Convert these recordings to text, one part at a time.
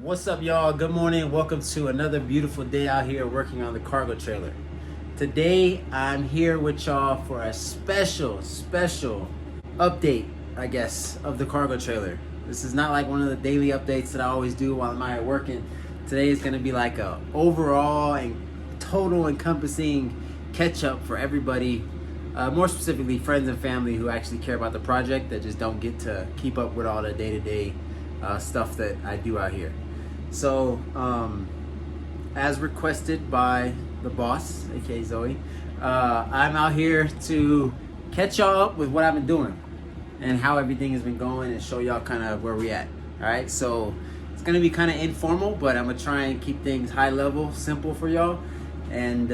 What's up, y'all? Good morning. Welcome to another beautiful day out here working on the cargo trailer. Today I'm here with y'all for a special update, I guess, of the cargo trailer. This is not like one of the daily updates that I always do while I'm out here working. Today is going to be like a overall and total encompassing catch up for everybody, more specifically friends and family who actually care about the project that just don't get to keep up with all the day-to-day stuff that I do out here. So, as requested by the boss, aka Zoe, I'm out here to catch y'all up with what I've been doing and how everything has been going and show y'all kind of where we at. All right, so it's gonna be kind of informal, but I'm gonna try and keep things high level, simple for y'all, and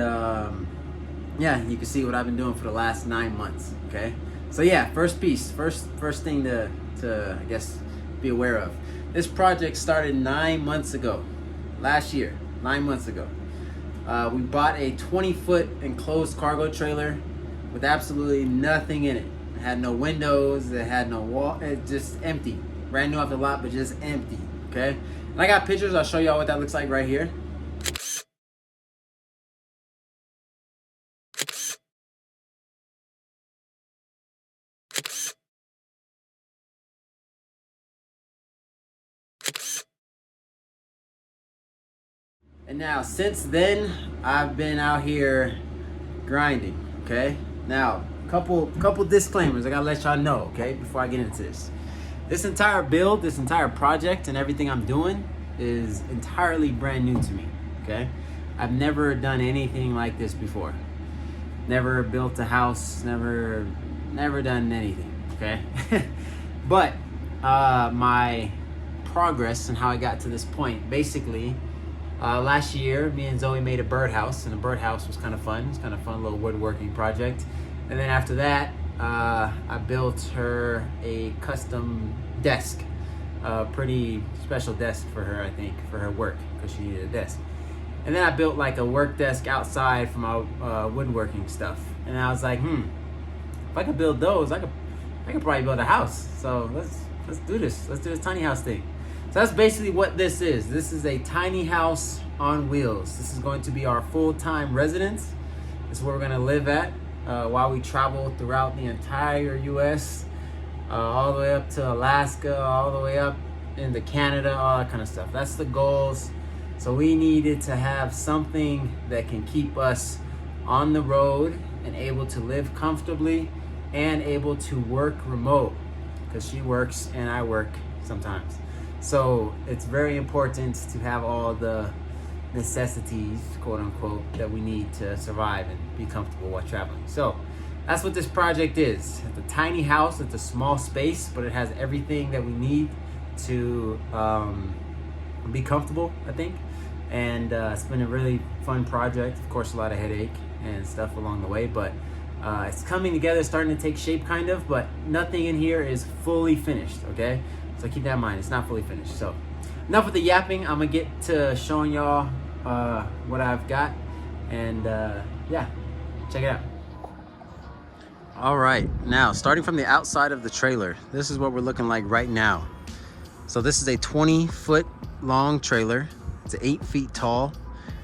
yeah, you can see what I've been doing for the last 9 months. Okay, so yeah, first thing to I guess be aware of. This project started 9 months ago, last year, 9 months ago. We bought a 20-foot enclosed cargo trailer with absolutely nothing in it. It had no windows, it had no wall, it's just empty. Brand new off the lot, but just empty, okay? And I got pictures, I'll show y'all what that looks like right here. And now, since then, I've been out here grinding, okay? Now, couple disclaimers I gotta let y'all know, okay, before I get into this. This entire build, this entire project, and everything I'm doing is entirely brand new to me, okay? I've never done anything like this before. Never built a house, never done anything, okay? But my progress and how I got to this point, basically, last year, me and Zoe made a birdhouse, and the birdhouse was kind of fun. It's kind of fun little woodworking project. And then after that, I built her a custom desk, a pretty special desk for her, I think, for her work, because she needed a desk. And then I built like a work desk outside for my woodworking stuff. And I was like, if I could build those, I could probably build a house. So let's do this. Let's do this tiny house thing. So that's basically what this is. This is a tiny house on wheels. This is going to be our full-time residence. This is where we're gonna live at while we travel throughout the entire US, all the way up to Alaska, all the way up into Canada, all that kind of stuff. That's the goals. So we needed to have something that can keep us on the road and able to live comfortably and able to work remote, because she works and I work sometimes. So it's very important to have all the necessities, quote unquote, that we need to survive and be comfortable while traveling. So that's what this project is. It's a tiny house, it's a small space, but it has everything that we need to be comfortable, I think. And it's been a really fun project. Of course, a lot of headache and stuff along the way, but it's coming together, starting to take shape kind of, but nothing in here is fully finished, okay? So keep that in mind, it's not fully finished. So enough with the yapping. I'm gonna get to showing y'all what I've got, and yeah, check it out. All right, now starting from the outside of the trailer, this is what we're looking like right now. So this is a 20-foot long trailer. It's 8 feet tall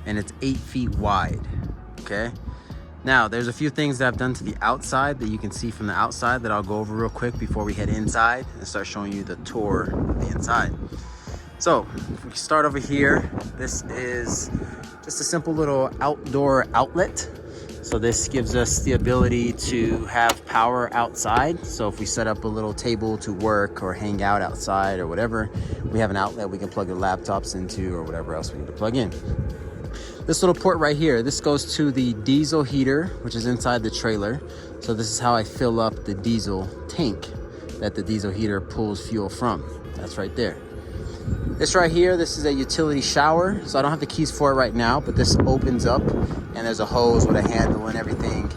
and it's 8 feet wide, okay? Now, there's a few things that I've done to the outside that you can see from the outside that I'll go over real quick before we head inside and start showing you the tour of the inside. So, if we start over here, this is just a simple little outdoor outlet. So this gives us the ability to have power outside. So if we set up a little table to work or hang out outside or whatever, we have an outlet we can plug the laptops into or whatever else we need to plug in. This little port right here, this goes to the diesel heater, which is inside the trailer. So this is how I fill up the diesel tank that the diesel heater pulls fuel from. That's right there. This right here, this is a utility shower. So I don't have the keys for it right now, but this opens up and there's a hose with a handle and everything,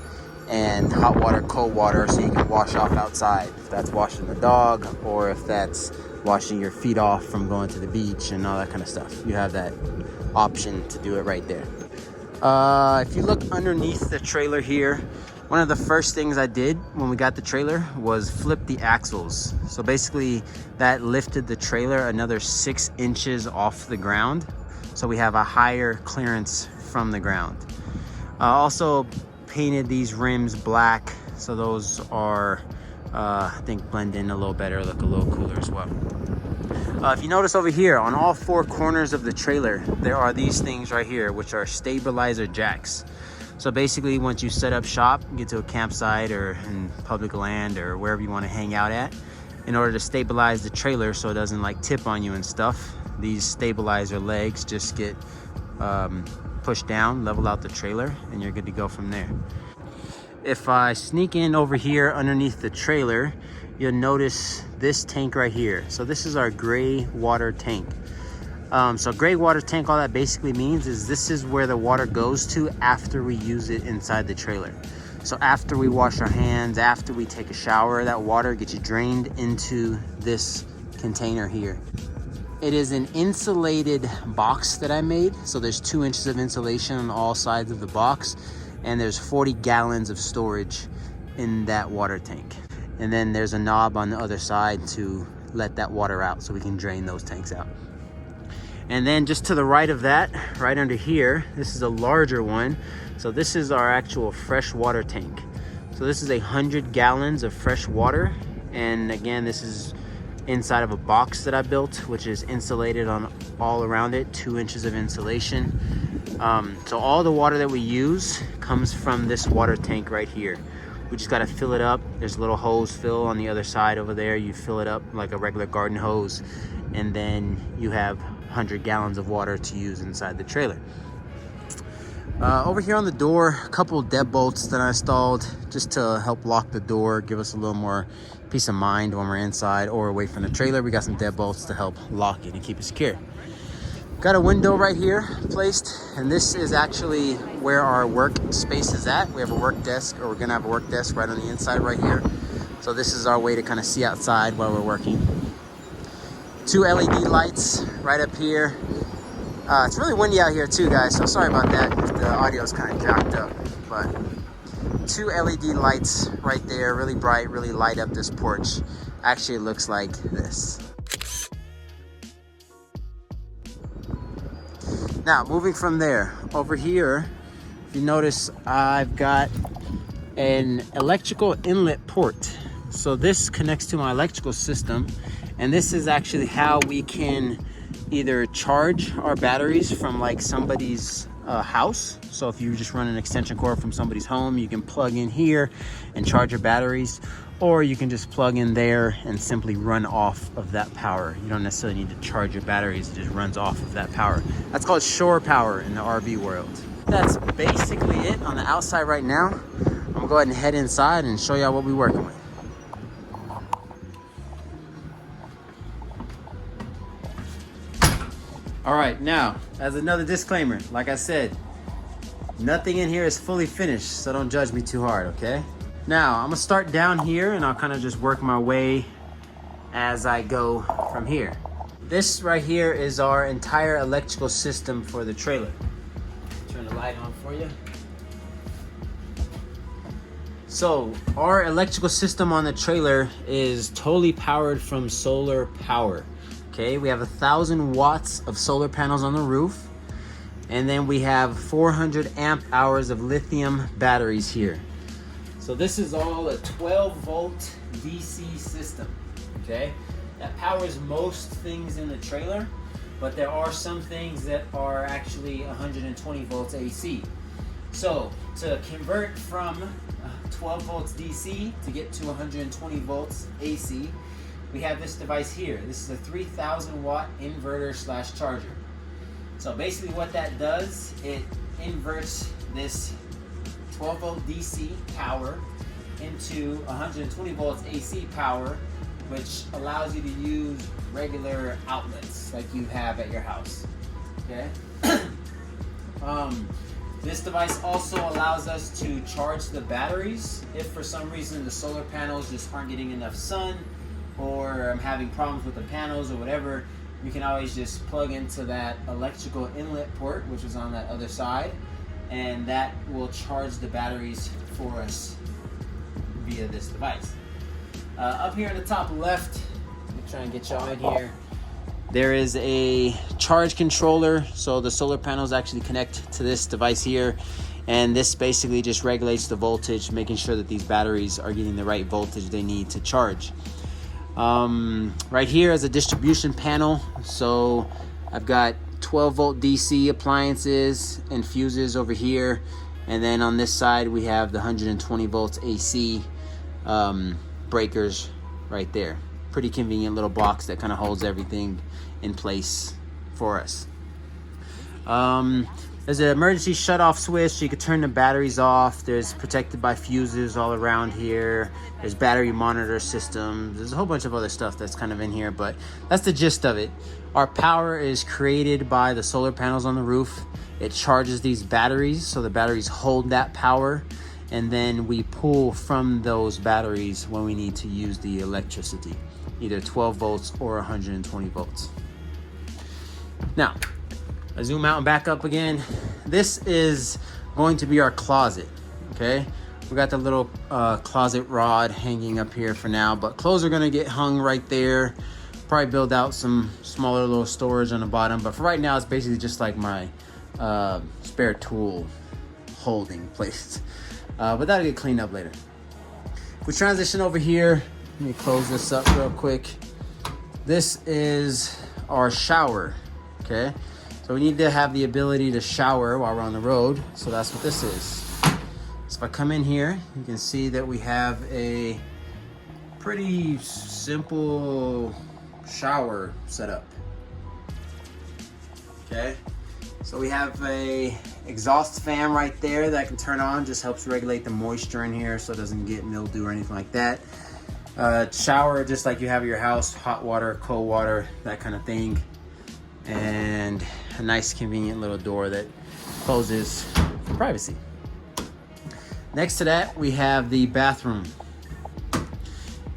and hot water, cold water, so you can wash off outside. If that's washing the dog or if that's washing your feet off from going to the beach and all that kind of stuff. You have that option to do it right there. If you look underneath the trailer here, One of the first things I did when we got the trailer was flip the axles. So basically that lifted the trailer another 6 inches off the ground. So we have a higher clearance from the ground. Also painted these rims black. So those are, I think, blend in a little better, look a little cooler as well. If you notice over here, on all 4 corners of the trailer, there are these things right here, which are stabilizer jacks. So basically, once you set up shop, get to a campsite or in public land or wherever you want to hang out at, in order to stabilize the trailer so it doesn't like tip on you and stuff, these stabilizer legs just get pushed down, level out the trailer, and you're good to go from there. If I sneak in over here underneath the trailer, you'll notice this tank right here. So this is our gray water tank. So gray water tank, all that basically means is this is where the water goes to after we use it inside the trailer. So after we wash our hands, after we take a shower, that water gets drained into this container here. It is an insulated box that I made. So there's 2 inches of insulation on all sides of the box, and there's 40 gallons of storage in that water tank. And then there's a knob on the other side to let that water out so we can drain those tanks out. And then just to the right of that, right under here, this is a larger one. So this is our actual fresh water tank. So this is 100 gallons of fresh water. And again, this is inside of a box that I built, which is insulated on all around it, 2 inches of insulation. So all the water that we use comes from this water tank right here. We just gotta fill it up. There's a little hose fill on the other side over there. You fill it up like a regular garden hose, and then you have 100 gallons of water to use inside the trailer. Over here on the door, a couple deadbolts that I installed just to help lock the door, give us a little more peace of mind when we're inside or away from the trailer. We got some deadbolts to help lock it and keep it secure. Got a window right here placed, and this is actually where our work space is at. We have a work desk, or we're gonna have a work desk right on the inside right here. So this is our way to kind of see outside while we're working. 2 LED lights right up here. It's really windy out here too, guys, so sorry about that if the audio is kind of jacked up. But 2 LED lights right there, really bright, really light up this porch. Actually, it looks like this. Now, moving from there, over here, if you notice, I've got an electrical inlet port. So this connects to my electrical system, and this is actually how we can either charge our batteries from like somebody's house. So if you just run an extension cord from somebody's home, you can plug in here and charge your batteries, or you can just plug in there and simply run off of that power. You don't necessarily need to charge your batteries, it just runs off of that power. That's called shore power in the RV world. That's basically it on the outside right now. I'm gonna go ahead and head inside and show y'all what we're working with. All right, now, as another disclaimer, like I said, nothing in here is fully finished, so don't judge me too hard, okay? Now, I'm gonna start down here and I'll kind of just work my way as I go from here. This right here is our entire electrical system for the trailer. Turn the light on for you. So, our electrical system on the trailer is totally powered from solar power. Okay, we have 1,000 watts of solar panels on the roof, and then we have 400 amp hours of lithium batteries here. So this is all a 12-volt DC system, okay? That powers most things in the trailer, but there are some things that are actually 120 volts AC. So to convert from 12 volts DC to get to 120 volts AC, we have this device here. This is a 3,000 watt inverter slash charger. So basically what that does, it inverts this 12 volt DC power into 120 volts AC power, which allows you to use regular outlets like you have at your house, okay? This device also allows us to charge the batteries if for some reason the solar panels just aren't getting enough sun, or I'm having problems with the panels or whatever. You can always just plug into that electrical inlet port, which is on that other side, and that will charge the batteries for us via this device. Up here in the top left, let me try and get y'all in here. There is a charge controller, so the solar panels actually connect to this device here, and this basically just regulates the voltage, making sure that these batteries are getting the right voltage they need to charge. Right here is a distribution panel, so I've got 12 volt DC appliances and fuses over here, and then on this side we have the 120 volts AC breakers right there. Pretty convenient little box that kind of holds everything in place for us. There's an emergency shut-off switch, so you can turn the batteries off. There's protected by fuses all around here. There's battery monitor systems. There's a whole bunch of other stuff that's kind of in here, but that's the gist of it. Our power is created by the solar panels on the roof. It charges these batteries, so the batteries hold that power, and then we pull from those batteries when we need to use the electricity, either 12 volts or 120 volts. Now, I zoom out and back up again. This is going to be our closet, okay? We got the little closet rod hanging up here for now, but clothes are gonna get hung right there. Probably build out some smaller little storage on the bottom, but for right now, it's basically just like my spare tool holding place. But that'll get cleaned up later. If we transition over here, let me close this up real quick. This is our shower, okay? So we need to have the ability to shower while we're on the road. So that's what this is. So if I come in here, you can see that we have a pretty simple shower setup. Okay. So we have a exhaust fan right there that I can turn on. Just helps regulate the moisture in here so it doesn't get mildew or anything like that. Shower just like you have at your house, hot water, cold water, that kind of thing. And a nice convenient little door that closes for privacy. Next to that, we have the bathroom.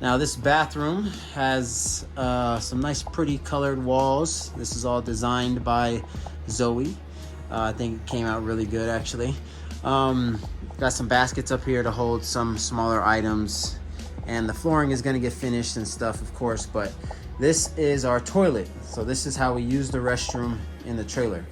Now this bathroom has some nice pretty colored walls. This is all designed by Zoe. I think it came out really good actually. Got some baskets up here to hold some smaller items, and the flooring is gonna get finished and stuff, of course, but this is our toilet. So this is how we use the restroom in the trailer.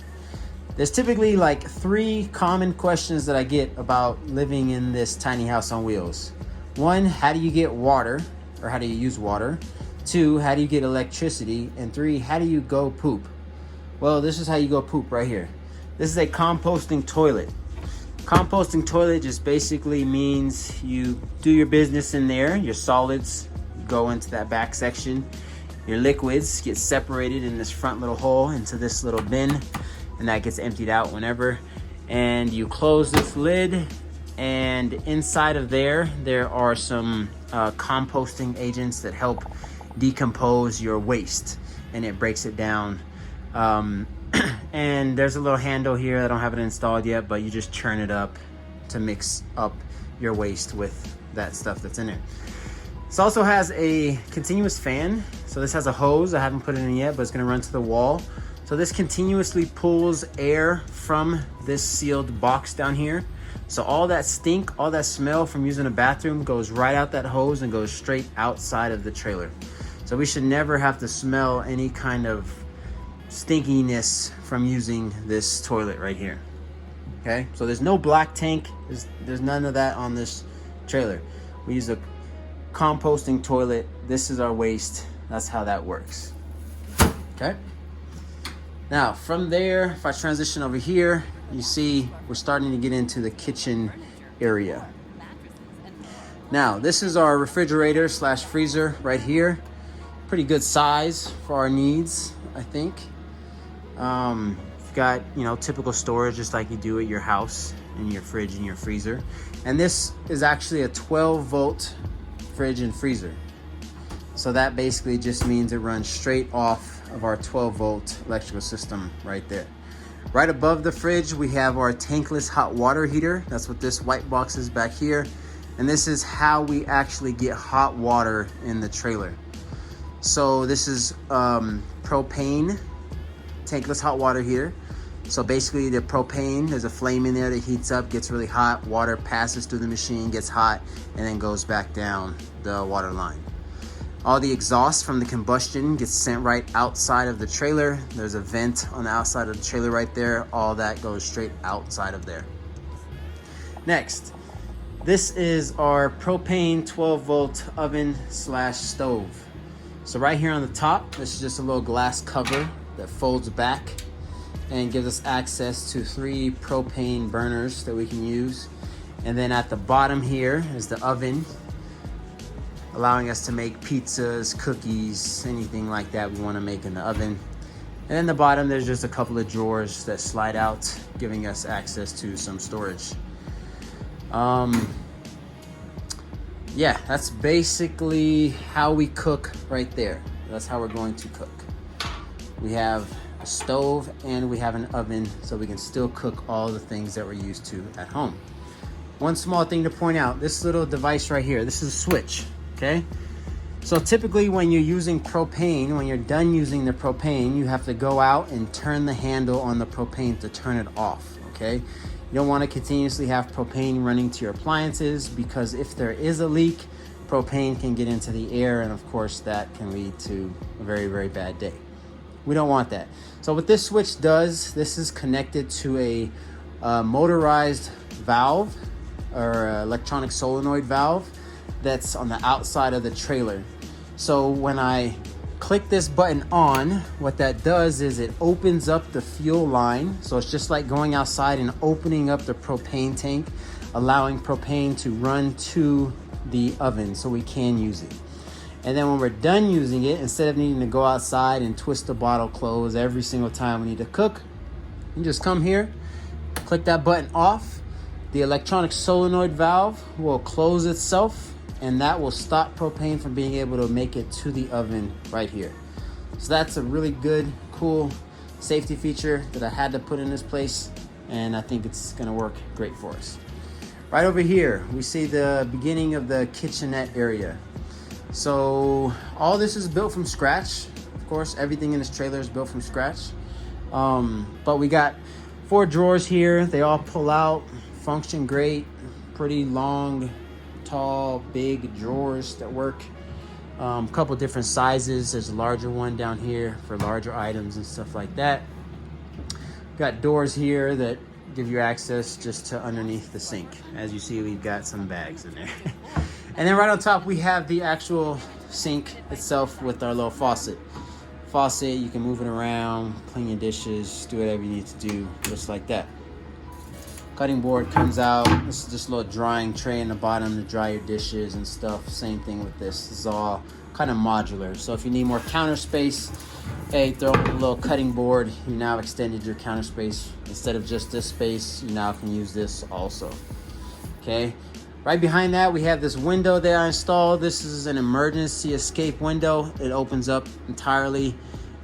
There's typically like 3 common questions that I get about living in this tiny house on wheels. 1, how do you get water, or how do you use water? 2, how do you get electricity? And 3, how do you go poop? Well, this is how you go poop right here. This is a composting toilet. Composting toilet just basically means you do your business in there. Your solids go into that back section. Your liquids get separated in this front little hole into this little bin, and that gets emptied out whenever. And you close this lid, and inside of there are some composting agents that help decompose your waste, and it breaks it down. And there's a little handle here. I don't have it installed yet, but you just churn it up to mix up your waste with that stuff that's in it. This also has a continuous fan. So this has a hose. I haven't put it in yet, but it's gonna run to the wall. So this continuously pulls air from this sealed box down here. So all that stink, all that smell from using a bathroom goes right out that hose and goes straight outside of the trailer. So we should never have to smell any kind of stinkiness from using this toilet right here. Okay, so there's no black tank. There's none of that on this trailer. We use a composting toilet. This is our waste. That's how that works. Okay. Now from there, if I transition over here, you see we're starting to get into the kitchen area. Now this is our refrigerator / freezer right here. Pretty good size for our needs, I think. You've got, typical storage just like you do at your house, in your fridge and your freezer. And this is actually a 12 volt fridge and freezer. So that basically just means it runs straight off of our 12 volt electrical system right there. Right above the fridge, we have our tankless hot water heater. That's what this white box is back here. And this is how we actually get hot water in the trailer. So this is propane tankless hot water heater. So basically the propane, there's a flame in there that heats up, gets really hot, water passes through the machine, gets hot, and then goes back down the water line. All the exhaust from the combustion gets sent right outside of the trailer. There's a vent on the outside of the trailer right there. All that goes straight outside of there. Next, this is our propane 12-volt oven slash stove. So right here on the top, this is just a little glass cover that folds back and gives us access to 3 propane burners that we can use. And then at the bottom here is the oven, allowing us to make pizzas, cookies, anything like that we want to make in the oven. And in the bottom, there's just a couple of drawers that slide out, giving us access to some storage. Yeah, that's basically how we cook right there. That's how we're going to cook. We have a stove and we have an oven, so we can still cook all the things that we're used to at home. One small thing to point out, this little device right here, this is a switch, okay? So typically when you're using propane, when you're done using the propane, you have to go out and turn the handle on the propane to turn it off, okay? You don't want to continuously have propane running to your appliances, because if there is a leak, propane can get into the air, and of course that can lead to a very, very bad day. We don't want that. So what this switch does, this is connected to a motorized valve or electronic solenoid valve that's on the outside of the trailer. So when I click this button on, what that does is it opens up the fuel line. So it's just like going outside and opening up the propane tank, allowing propane to run to the oven so we can use it. And then when we're done using it, instead of needing to go outside and twist the bottle closed every single time we need to cook, you just come here, click that button off. The electronic solenoid valve will close itself, and that will stop propane from being able to make it to the oven right here. So that's a really good, cool safety feature that I had to put in this place, and I think it's gonna work great for us. Right over here, we see the beginning of the kitchenette area. So all this is built from scratch. Of course, everything in this trailer is built from scratch. But we got 4 drawers here. They all pull out, function great, pretty long, tall, big drawers that work. Couple different sizes. There's a larger one down here for larger items and stuff like that. Got doors here that give you access just to underneath the sink. As you see, we've got some bags in there. And then right on top, we have the actual sink itself with our little faucet. You can move it around, clean your dishes, do whatever you need to do, just like that. Cutting board comes out. This is just a little drying tray in the bottom to dry your dishes and stuff. Same thing with this. This is all kind of modular. So if you need more counter space, hey, throw in a little cutting board. You now extended your counter space. Instead of just this space, you now can use this also. Okay. Right behind that, we have this window that I installed. This is an emergency escape window. It opens up entirely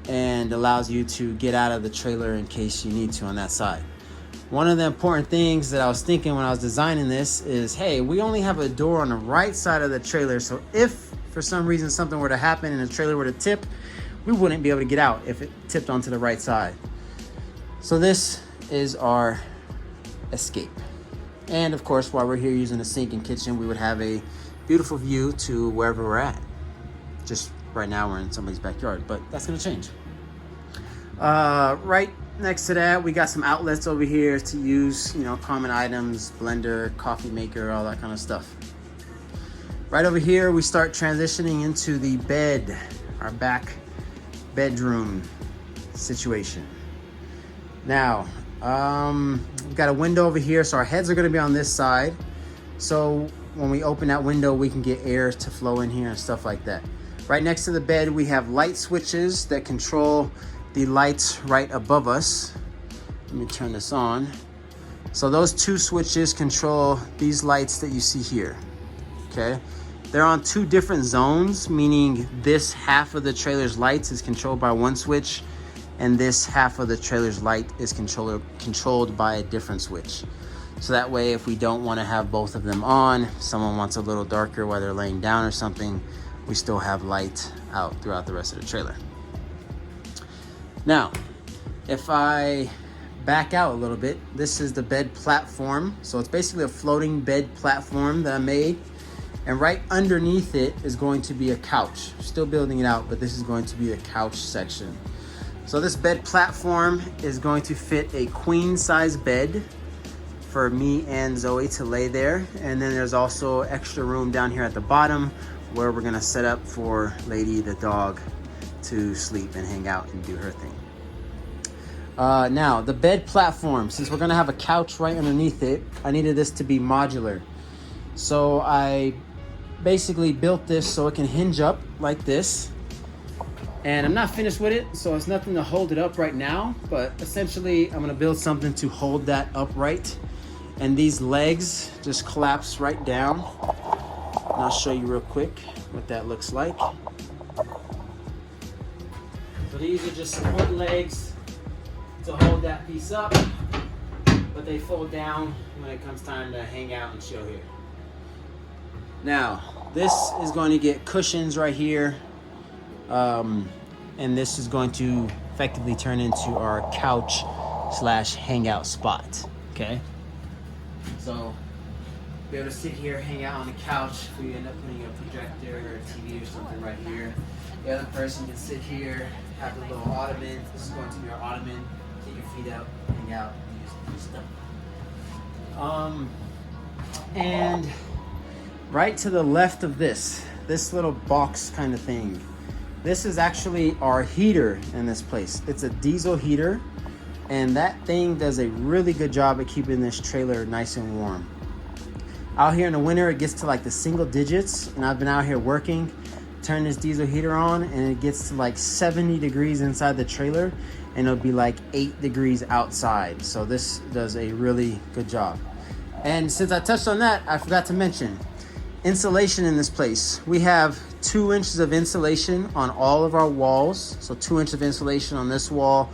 and allows you to get out of the trailer in case you need to on that side. One of the important things that I was thinking when I was designing this is, hey, we only have a door on the right side of the trailer. So if for some reason something were to happen and the trailer were to tip, we wouldn't be able to get out if it tipped onto the right side. So this is our escape. And of course, while we're here using the sink and kitchen, we would have a beautiful view to wherever we're at. Just right now we're in somebody's backyard, but that's gonna change. Right next to that, we got some outlets over here to use, common items, blender, coffee maker, all that kind of stuff. Right over here, we start transitioning into the bed, our back bedroom situation. Now, we've got a window over here, so our heads are gonna be on this side. So when we open that window, we can get air to flow in here and stuff like that. Right next to the bed, we have light switches that control the lights right above us. Let me turn this on. So those 2 switches control these lights that you see here, okay? They're on 2 different zones, meaning this half of the trailer's lights is controlled by 1 switch, and this half of the trailer's light is controlled by a different switch. So that way, if we don't want to have both of them on, if someone wants a little darker while they're laying down or something, we still have light out throughout the rest of the trailer. Now, if I back out a little bit, this is the bed platform. So it's basically a floating bed platform that I made. And right underneath it is going to be a couch. Still building it out, but this is going to be a couch section. So this bed platform is going to fit a queen size bed for me and Zoe to lay there. And then there's also extra room down here at the bottom where we're gonna set up for Lady the dog to sleep and hang out and do her thing. Now the bed platform, since we're gonna have a couch right underneath it, I needed this to be modular. So I basically built this so it can hinge up like this. And I'm not finished with it, so it's nothing to hold it up right now, but essentially I'm gonna build something to hold that upright. And these legs just collapse right down. And I'll show you real quick what that looks like. So these are just support legs to hold that piece up, but they fold down when it comes time to hang out and chill here. Now, this is going to get cushions right here. And this is going to effectively turn into our couch / hangout spot, okay? So, be able to sit here, hang out on the couch. If we end up putting a projector or a TV or something right here. The other person can sit here, have a little ottoman. This is going to be our ottoman. Get your feet up, hang out, use stuff. And right to the left of this little box kind of thing, this is actually our heater in this place. It's a diesel heater, and that thing does a really good job at keeping this trailer nice and warm. Out here in the winter, it gets to like the single digits, and I've been out here working, turn this diesel heater on, and it gets to like 70 degrees inside the trailer, and it'll be like 8 degrees outside. So this does a really good job. And since I touched on that, I forgot to mention insulation in this place. We have 2 inches of insulation on all of our walls. So 2 inches of insulation on this wall,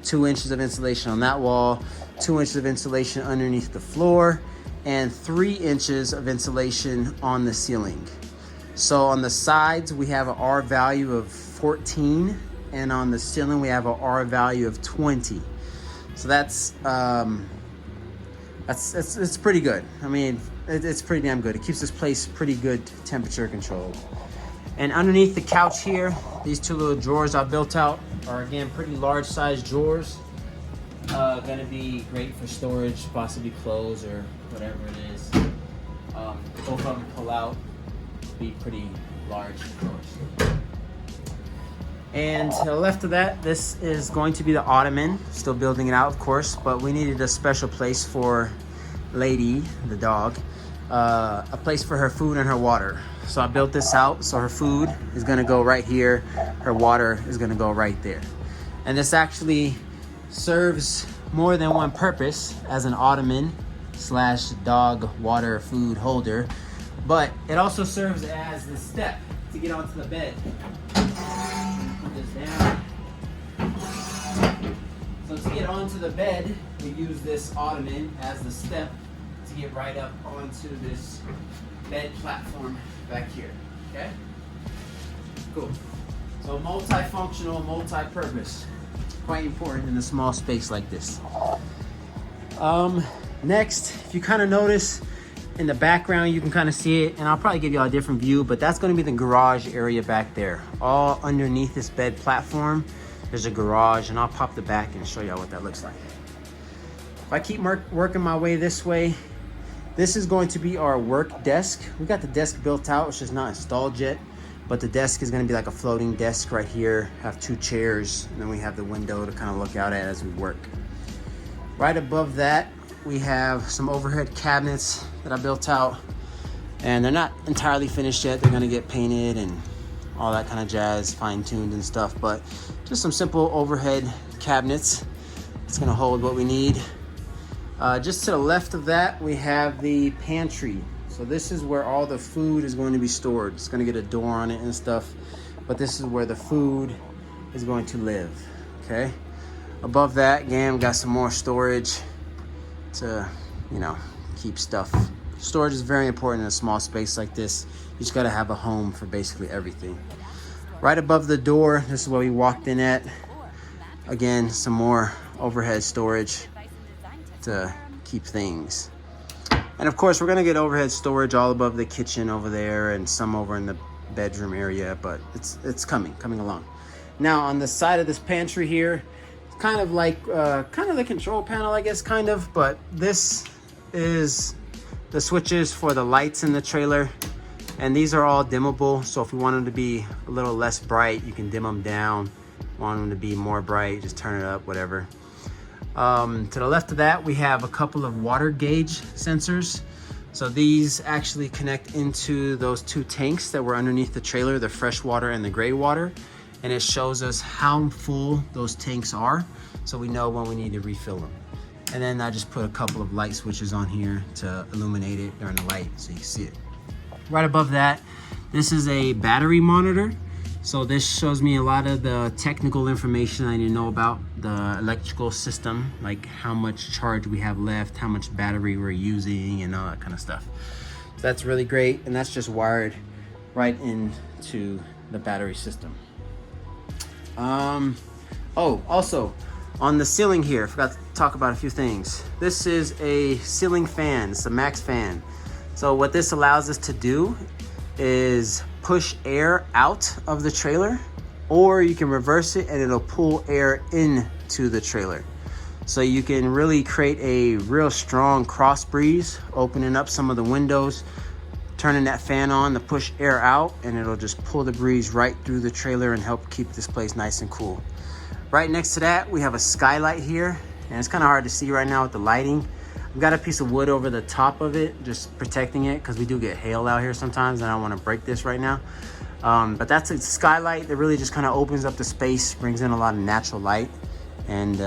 2 inches of insulation on that wall, 2 inches of insulation underneath the floor, and 3 inches of insulation on the ceiling. So on the sides, we have an R value of 14, and on the ceiling, we have an R value of 20. So that's it's pretty good. I mean, it's pretty damn good. It keeps this place pretty good temperature controlled. And underneath the couch here, these 2 little drawers I built out are, again, pretty large size drawers. Gonna be great for storage, possibly clothes or whatever it is. Both of them pull out, be pretty large drawers. And to the left of that, this is going to be the ottoman. Still building it out, of course, but we needed a special place for Lady, the dog, a place for her food and her water. So I built this out, so her food is gonna go right here, her water is gonna go right there. And this actually serves more than one purpose as an ottoman / dog water food holder, but it also serves as the step to get onto the bed. Put this down. So to get onto the bed, we use this ottoman as the step to get right up onto this bed platform back here, okay? Cool. So multifunctional, multi-purpose. Quite important in a small space like this. Next, if you kind of notice in the background, you can kind of see it, and I'll probably give you all a different view, but that's going to be the garage area back there. All underneath this bed platform, there's a garage, and I'll pop the back and show y'all what that looks like. If I keep working my way this way, this is going to be our work desk. We got the desk built out, it's just not installed yet, but the desk is going to be like a floating desk right here. Have 2 chairs, and then we have the window to kind of look out at as we work. Right above that, we have some overhead cabinets that I built out, and they're not entirely finished yet. They're going to get painted and all that kind of jazz, fine-tuned and stuff, but just some simple overhead cabinets. It's going to hold what we need. Just to the left of that, we have the pantry. So this is where all the food is going to be stored. It's going to get a door on it and stuff, but this is where the food is going to live, okay? Above that, again, we got some more storage to, you know, keep stuff. Storage is very important in a small space like this. You just got to have a home for basically everything. Right above the door, this is where we walked in at. Again, some more overhead storage to keep things. And of course, we're gonna get overhead storage all above the kitchen over there and some over in the bedroom area, but it's coming along. Now on the side of this pantry here, it's kind of like the control panel, I guess, kind of, but this is the switches for the lights in the trailer. And these are all dimmable, so if you want them to be a little less bright, you can dim them down. Want them to be more bright, just turn it up, whatever. To the left of that, we have a couple of water gauge sensors. So these actually connect into those two tanks that were underneath the trailer, the fresh water and the gray water. And it shows us how full those tanks are, so we know when we need to refill them. And then I just put a couple of light switches on here to illuminate it during the light so you can see it. Right above that, this is a battery monitor. So this shows me a lot of the technical information I need to know about the electrical system, like how much charge we have left, how much battery we're using, and all that kind of stuff. So that's really great, and that's just wired right into the battery system. Oh, also on the ceiling here, I forgot to talk about a few things. This is a ceiling fan. It's a max fan. So what this allows us to do is push air out of the trailer, or you can reverse it and it'll pull air into the trailer. So you can really create a real strong cross breeze, opening up some of the windows, turning that fan on to push air out, and it'll just pull the breeze right through the trailer and help keep this place nice and cool. Right next to that, we have a skylight here, and it's kind of hard to see right now with the lighting. I've got a piece of wood over the top of it, just protecting it, because we do get hail out here sometimes, and I don't want to break this right now. But that's a skylight that really just kind of opens up the space, brings in a lot of natural light, and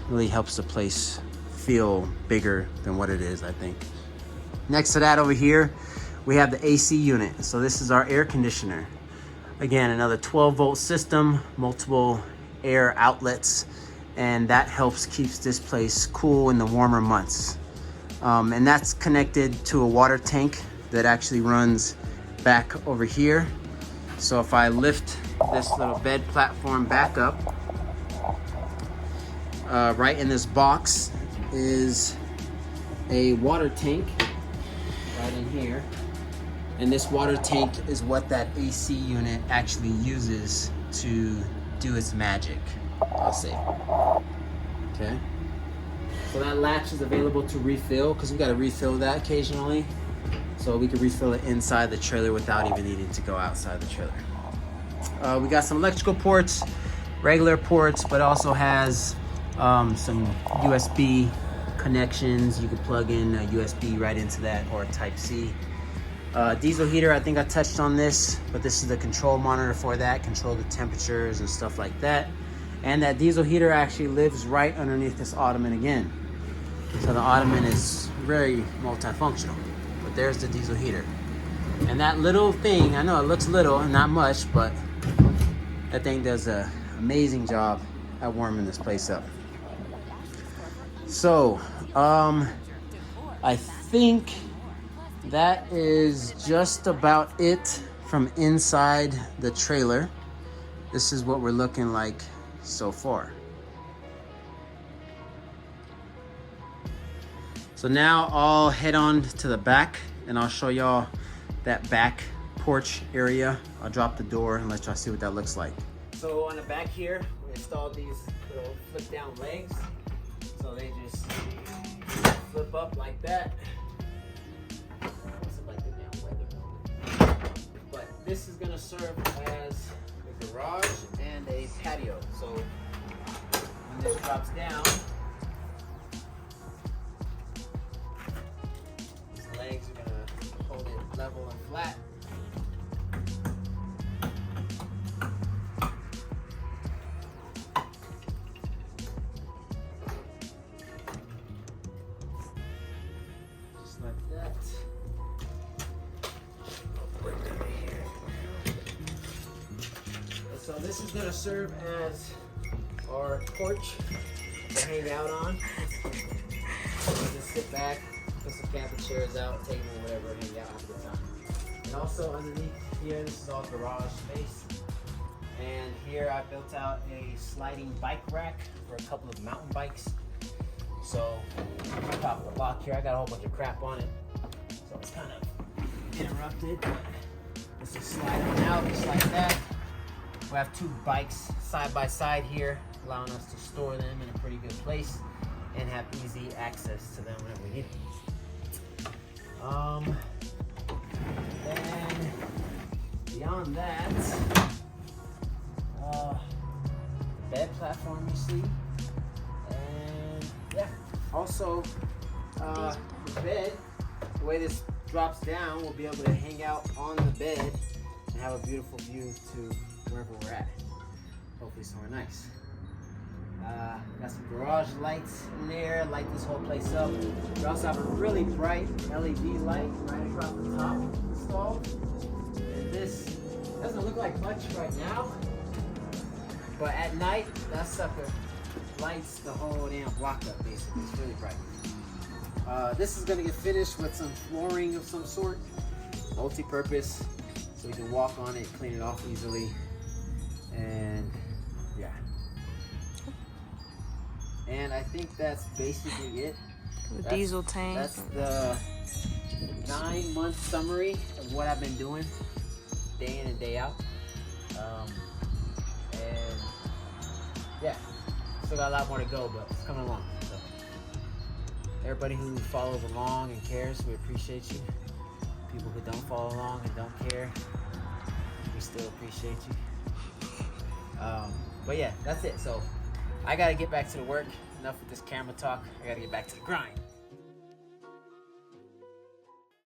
really helps the place feel bigger than what it is, I think. Next to that over here, we have the AC unit. So this is our air conditioner. Again, another 12-volt system, multiple air outlets, and that helps keeps this place cool in the warmer months. And that's connected to a water tank that actually runs back over here. So if I lift this little bed platform back up, right in this box is a water tank right in here. And this water tank is what that AC unit actually uses to do its magic, I'll say. Okay. So that latch is available to refill, because we got to refill that occasionally. So we can refill it inside the trailer without even needing to go outside the trailer. We got some electrical ports, regular ports, but also has some USB connections. You can plug in a USB right into that, or a Type-C. Diesel heater, I think I touched on this, but this is the control monitor for that, control the temperatures and stuff like that. And that diesel heater actually lives right underneath this ottoman again. So the ottoman is very multifunctional, but there's the diesel heater. And that little thing, I know it looks little and not much, but that thing does an amazing job at warming this place up. So, I think that is just about it from inside the trailer. This is what we're looking like so far. So now I'll head on to the back and I'll show y'all that back porch area. I'll drop the door and let y'all see what that looks like. So on the back here, we installed these little flip down legs. So they just flip up like that. But this is gonna serve as a garage and a patio. So when this drops down, these legs are gonna hold it level and flat. Just like that. So this is going to serve as our porch to hang out on. Just sit back, put some camping chairs out, table, whatever, hang out, have a good time. And also underneath here, this is all garage space. And here I built out a sliding bike rack for a couple of mountain bikes. So top of the block here, I got a whole bunch of crap on it. So it's kind of interrupted, but this is sliding out just like that. We have two bikes side by side here, allowing us to store them in a pretty good place and have easy access to them whenever we need them. Then beyond that, the bed platform you see, and yeah, also the bed, the way this drops down, we'll be able to hang out on the bed and have a beautiful view to wherever we're at. Hopefully somewhere nice. Got some garage lights in there, light this whole place up. We also have a really bright LED light right across the top installed. And this doesn't look like much right now, but at night, that sucker lights the whole damn block up basically. It's really bright. This is gonna get finished with some flooring of some sort, multi-purpose, so we can walk on it, clean it off easily, and yeah. And I think that's basically it. The diesel tank. That's the 9-month summary of what I've been doing day in and day out. And yeah, still got a lot more to go, but it's coming along. So everybody who follows along and cares, we appreciate you. People who don't follow along and don't care, we still appreciate you. But yeah, that's it. So I gotta get back to the work. Enough with this camera talk. I gotta get back to the grind.